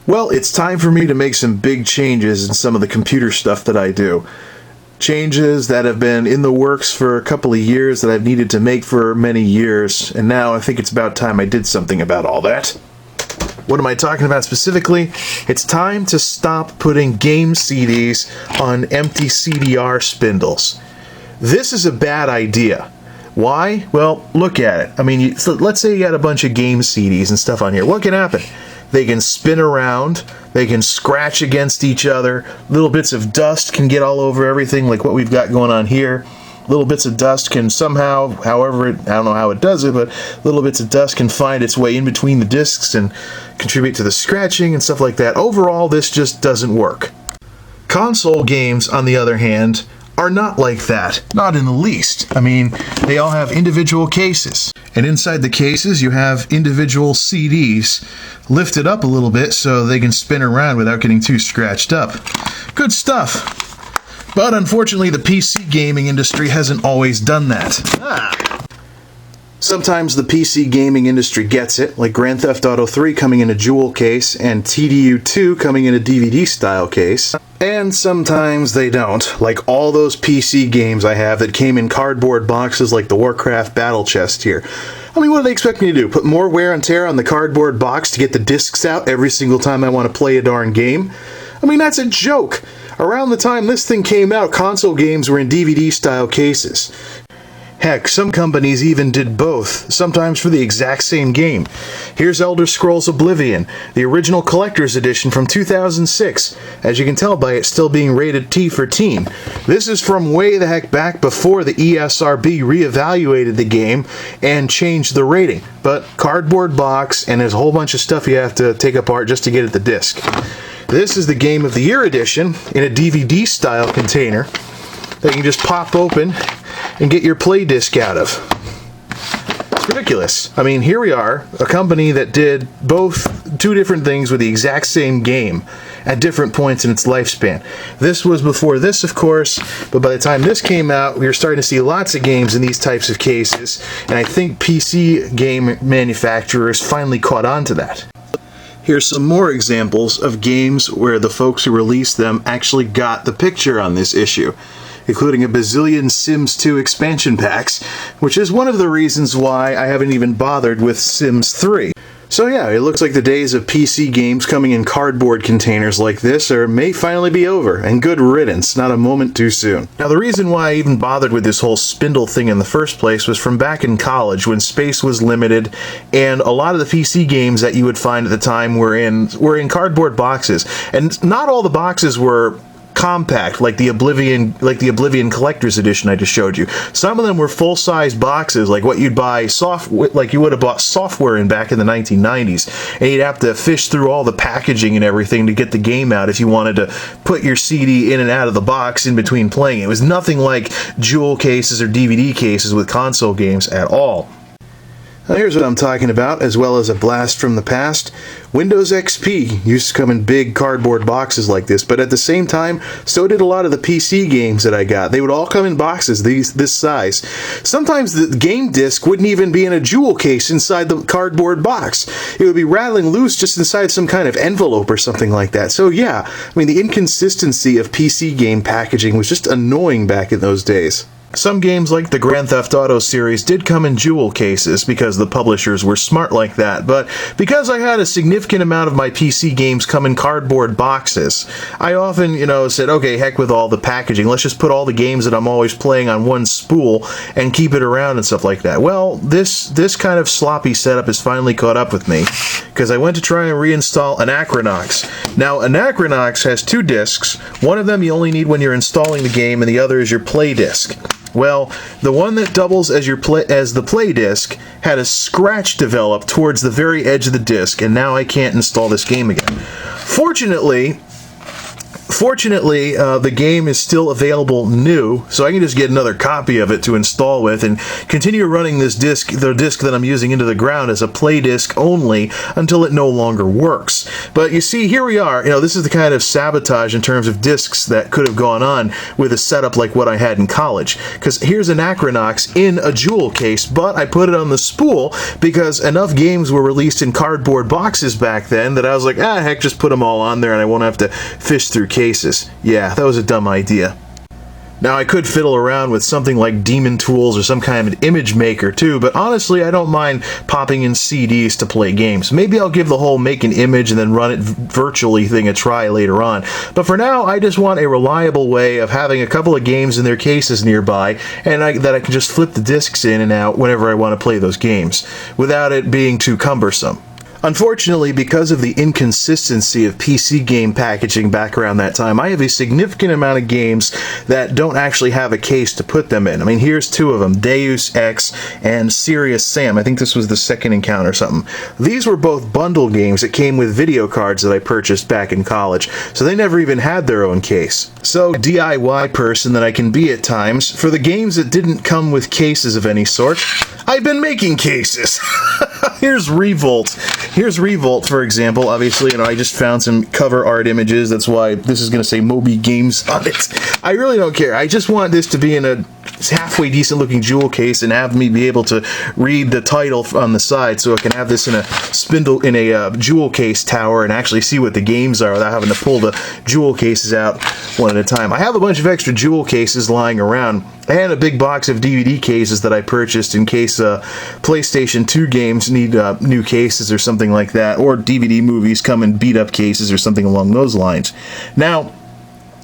Well, it's time for me to make some big changes in some of the computer stuff that I do. Changes that have been in the works for a couple of years that I've needed to make for many years, and now I think it's about time I did something about all that. What am I talking about specifically? It's time to stop putting game CDs on empty CDR spindles. This is a bad idea. Why? Well, look at it. I mean, let's say you got a bunch of game CDs and stuff on here. What can happen? They can spin around, they can scratch against each other, little bits of dust can get all over everything like what we've got going on here. Little bits of dust can somehow, however, I don't know how it does it, but little bits of dust can find its way in between the discs and contribute to the scratching and stuff like that. Overall, this just doesn't work. Console games, on the other hand, are not like that. Not in the least. I mean, they all have individual cases. And inside the cases, you have individual CDs lifted up a little bit so they can spin around without getting too scratched up. Good stuff. But unfortunately, the PC gaming industry hasn't always done that. Sometimes the PC gaming industry gets it, like Grand Theft Auto 3 coming in a jewel case and TDU2 coming in a DVD-style case. And sometimes they don't, like all those PC games I have that came in cardboard boxes like the Warcraft Battle Chest here. I mean, what do they expect me to do? Put more wear and tear on the cardboard box to get the discs out every single time I want to play a darn game? I mean, that's a joke. Around the time this thing came out, console games were in DVD-style cases. Heck, some companies even did both, sometimes for the exact same game. Here's Elder Scrolls Oblivion, the original collector's edition from 2006, as you can tell by it still being rated T for teen. This is from way the heck back before the ESRB reevaluated the game and changed the rating. But cardboard box, and there's a whole bunch of stuff you have to take apart just to get at the disc. This is the Game of the Year edition in a DVD-style container that you can just pop open and get your play disc out of. It's ridiculous. I mean, here we are, a company that did two different things with the exact same game at different points in its lifespan. This was before this, of course, but by the time this came out, we were starting to see lots of games in these types of cases, and I think PC game manufacturers finally caught on to that. Here's some more examples of games where the folks who released them actually got the picture on this issue, including a bazillion Sims 2 expansion packs, which is one of the reasons why I haven't even bothered with Sims 3. So yeah, it looks like the days of PC games coming in cardboard containers like this may finally be over, and good riddance, not a moment too soon. Now the reason why I even bothered with this whole spindle thing in the first place was from back in college when space was limited, and a lot of the PC games that you would find at the time were in cardboard boxes, and not all the boxes were compact like the Oblivion Collector's Edition I just showed you. Some of them were full-size boxes, like what you'd buy like you would have bought software in back in the 1990s, and you'd have to fish through all the packaging and everything to get the game out if you wanted to put your CD in and out of the box in between playing. It was nothing like jewel cases or DVD cases with console games at all. Now here's what I'm talking about, as well as a blast from the past. Windows XP used to come in big cardboard boxes like this, but at the same time, so did a lot of the PC games that I got. They would all come in boxes this size. Sometimes the game disc wouldn't even be in a jewel case inside the cardboard box. It would be rattling loose just inside some kind of envelope or something like that. So yeah, I mean, the inconsistency of PC game packaging was just annoying back in those days. Some games like the Grand Theft Auto series did come in jewel cases because the publishers were smart like that, but because I had a significant amount of my PC games come in cardboard boxes, I often, said, okay, heck with all the packaging, let's just put all the games that I'm always playing on one spool and keep it around and stuff like that. Well, this kind of sloppy setup has finally caught up with me, because I went to try and reinstall Anachronox. Now, Anachronox has two discs. One of them you only need when you're installing the game, and the other is your play disc. Well, the one that doubles as the play disc had a scratch develop towards the very edge of the disc, and now I can't install this game again. Fortunately, Fortunately, the game is still available new, so I can just get another copy of it to install with and continue running this disc, the disc that I'm using, into the ground as a play disc only until it no longer works. But you see, here we are. This is the kind of sabotage in terms of discs that could have gone on with a setup like what I had in college. Because here's Anachronox in a jewel case, but I put it on the spool because enough games were released in cardboard boxes back then that I was like, heck, just put them all on there and I won't have to fish through cases. Yeah, that was a dumb idea. Now, I could fiddle around with something like Demon Tools or some kind of image maker too, but honestly, I don't mind popping in CDs to play games. Maybe I'll give the whole make an image and then run it virtually thing a try later on. But for now, I just want a reliable way of having a couple of games in their cases nearby, and that I can just flip the discs in and out whenever I want to play those games, without it being too cumbersome. Unfortunately, because of the inconsistency of PC game packaging back around that time, I have a significant amount of games that don't actually have a case to put them in. I mean, here's two of them, Deus Ex and Serious Sam. I think this was the second encounter or something. These were both bundle games that came with video cards that I purchased back in college, so they never even had their own case. So, DIY person that I can be at times, for the games that didn't come with cases of any sort, I've been making cases. Here's Revolt. Here's Revolt, for example. Obviously, I just found some cover art images. That's why this is going to say Moby Games on it. I really don't care. I just want this to be in a halfway decent looking jewel case and have me be able to read the title on the side, so I can have this in a jewel case tower and actually see what the games are without having to pull the jewel cases out one at a time. I have a bunch of extra jewel cases lying around and a big box of DVD cases that I purchased in case PlayStation 2 games need new cases or something like that, or DVD movies come in beat up cases or something along those lines. Now,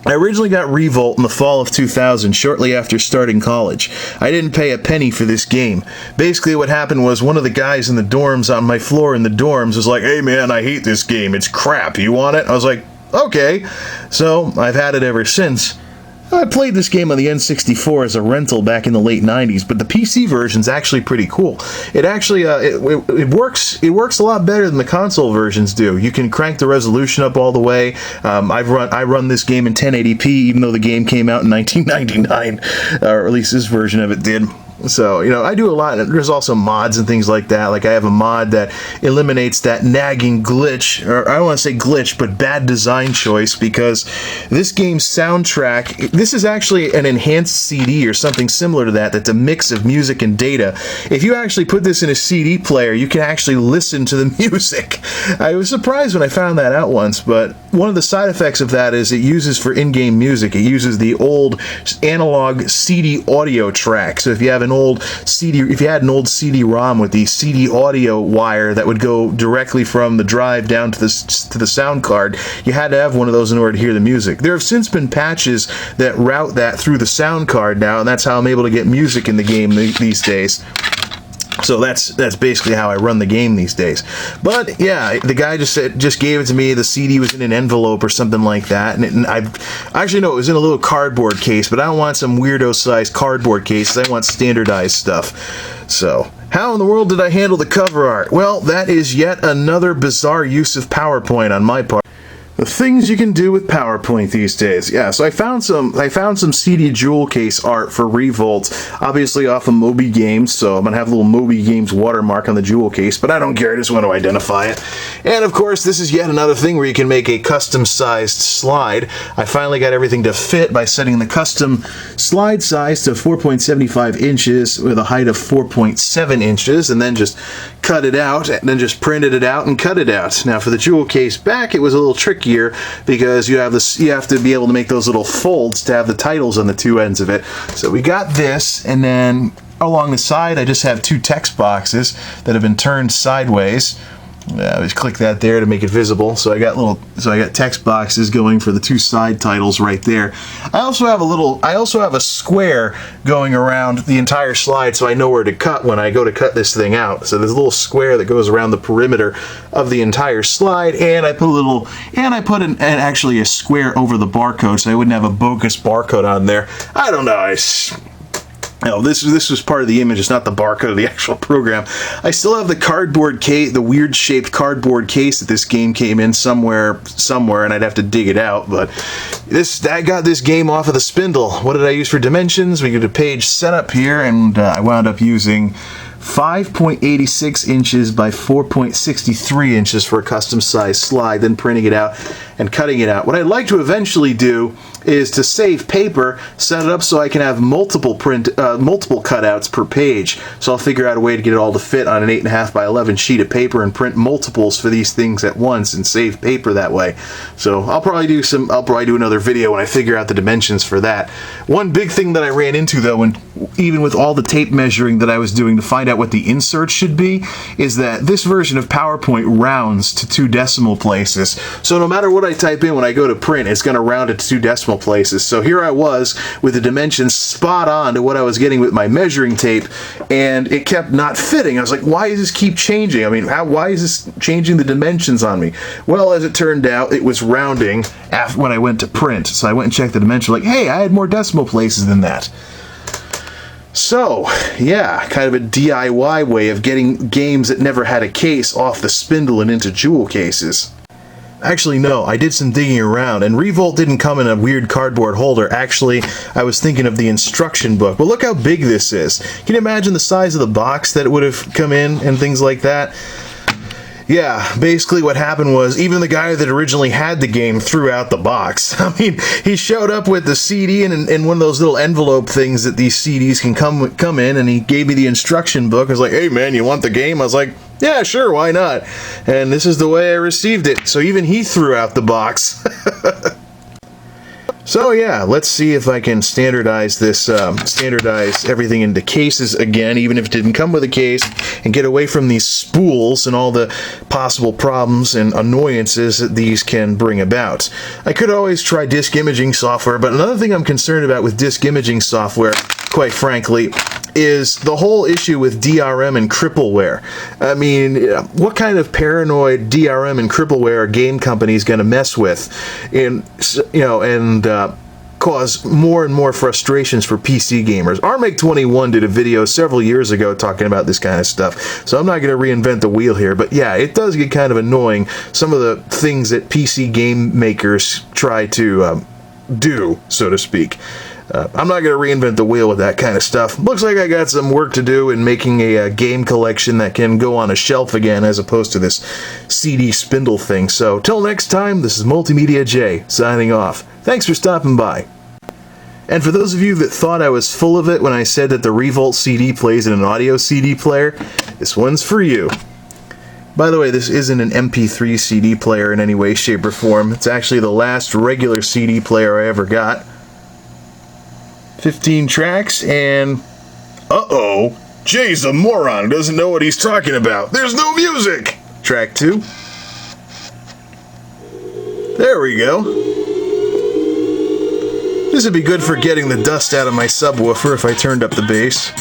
I originally got Revolt in the fall of 2000, shortly after starting college. I didn't pay a penny for this game. Basically, what happened was one of the guys in the dorms, on my floor in the dorms, was like, "Hey man, I hate this game. It's crap. You want it?" I was like, "Okay." So, I've had it ever since. I played this game on the N64 as a rental back in the late 90s, but the PC version's actually pretty cool. It actually it works a lot better than the console versions do. You can crank the resolution up all the way. I run this game in 1080p, even though the game came out in 1999, or at least this version of it did. So, I do a lot. There's also mods and things like that. Like, I have a mod that eliminates that nagging glitch, or I don't want to say glitch, but bad design choice, because this game's soundtrack, this is actually an enhanced CD or something similar to that, that's a mix of music and data. If you actually put this in a CD player, you can actually listen to the music. I was surprised when I found that out once, but one of the side effects of that is it uses for in-game music. It uses the old analog CD audio track. So if you have an old CD-ROM with the CD audio wire that would go directly from the drive down to the sound card, you had to have one of those in order to hear the music. There have since been patches that route that through the sound card now, and that's how I'm able to get music in the game these days. So that's basically how I run the game these days. But yeah, the guy just gave it to me. The CD was in an envelope or something like that, and I actually know it was in a little cardboard case. But I don't want some weirdo-sized cardboard cases. I want standardized stuff. So, how in the world did I handle the cover art? Well, that is yet another bizarre use of PowerPoint on my part. The things you can do with PowerPoint these days. Yeah, so I found some CD jewel case art for Revolt, obviously off of Moby Games, so I'm going to have a little Moby Games watermark on the jewel case, but I don't care, I just want to identify it. And of course, this is yet another thing where you can make a custom-sized slide. I finally got everything to fit by setting the custom slide size to 4.75 inches with a height of 4.7 inches, and then just cut it out, and then just printed it out and cut it out. Now for the jewel case back, it was a little trickier because you have to be able to make those little folds to have the titles on the two ends of it. So we got this, and then along the side I just have two text boxes that have been turned sideways. I just click that there to make it visible. So I got text boxes going for the two side titles right there. I also have a square going around the entire slide, so I know where to cut when I go to cut this thing out. So there's a little square that goes around the perimeter of the entire slide, and I put actually a square over the barcode, so I wouldn't have a bogus barcode on there. I don't know. Oh, this was part of the image. It's not the barcode of the actual program. I still have the cardboard case, the weird shaped cardboard case that this game came in somewhere, and I'd have to dig it out. But I got this game off of the spindle. What did I use for dimensions? We go to page setup here, and I wound up using 5.86 inches by 4.63 inches for a custom size slide, then printing it out and cutting it out. What I'd like to eventually do is to save paper, set it up so I can have multiple cutouts per page. So I'll figure out a way to get it all to fit on an 8.5 by 11 sheet of paper and print multiples for these things at once and save paper that way. So I'll probably do another video when I figure out the dimensions for that. One big thing that I ran into though, and even with all the tape measuring that I was doing to find out what the inserts should be, is that this version of PowerPoint rounds to 2 decimal places. So no matter what I type in when I go to print, it's going to round it to 2 decimal places. So here I was with the dimensions spot on to what I was getting with my measuring tape, and it kept not fitting. I was like, why does this keep changing? I mean, why is this changing the dimensions on me? Well, as it turned out, it was rounding when I went to print. So I went and checked the dimension, like, hey, I had more decimal places than that. So, yeah, kind of a DIY way of getting games that never had a case off the spindle and into jewel cases. Actually, no, I did some digging around, and Revolt didn't come in a weird cardboard holder. Actually, I was thinking of the instruction book. But look how big this is. Can you imagine the size of the box that it would have come in and things like that? Yeah, basically what happened was even the guy that originally had the game threw out the box. I mean, he showed up with the CD and one of those little envelope things that these CDs can come in, and he gave me the instruction book. I was like, hey man, you want the game? I was like, yeah, sure, why not? And this is the way I received it. So even he threw out the box. So yeah, let's see if I can standardize this, standardize everything into cases again, even if it didn't come with a case, and get away from these spools and all the possible problems and annoyances that these can bring about. I could always try disk imaging software, but another thing I'm concerned about with disk imaging software, quite frankly, is the whole issue with DRM and crippleware. I mean, what kind of paranoid DRM and crippleware are game companies going to mess with, and cause more and more frustrations for PC gamers? RMake21 did a video several years ago talking about this kind of stuff, so I'm not going to reinvent the wheel here, but yeah, it does get kind of annoying, some of the things that PC game makers try to do, so to speak. I'm not going to reinvent the wheel with that kind of stuff. Looks like I got some work to do in making a game collection that can go on a shelf again as opposed to this CD spindle thing. So, till next time, this is MultimediaJay signing off. Thanks for stopping by. And for those of you that thought I was full of it when I said that the Revolt CD plays in an audio CD player, this one's for you. By the way, this isn't an MP3 CD player in any way, shape, or form. It's actually the last regular CD player I ever got. 15 tracks, and uh-oh, Jay's a moron who doesn't know what he's talking about. There's no music! Track 2. There we go. This would be good for getting the dust out of my subwoofer if I turned up the bass.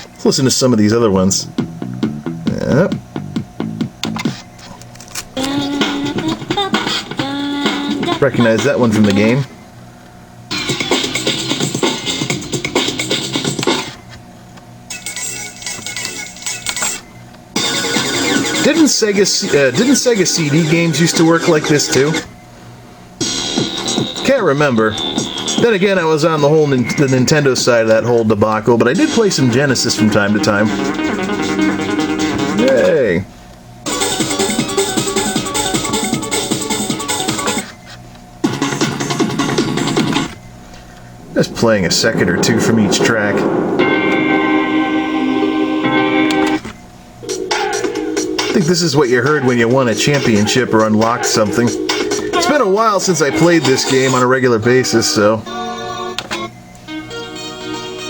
Let's listen to some of these other ones. Yep. Recognize that one from the game. Didn't Sega CD games used to work like this too? Can't remember. Then again, I was on the Nintendo side of that whole debacle, but I did play some Genesis from time to time. Yay! Just playing a second or two from each track. I think this is what you heard when you won a championship or unlocked something. It's been a while since I played this game on a regular basis, so...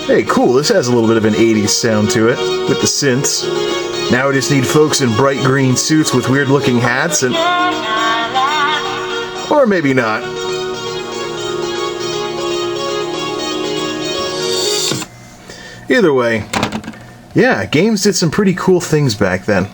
Hey, cool, this has a little bit of an 80s sound to it, with the synths. Now we just need folks in bright green suits with weird-looking hats, and... or maybe not. Either way, yeah, games did some pretty cool things back then.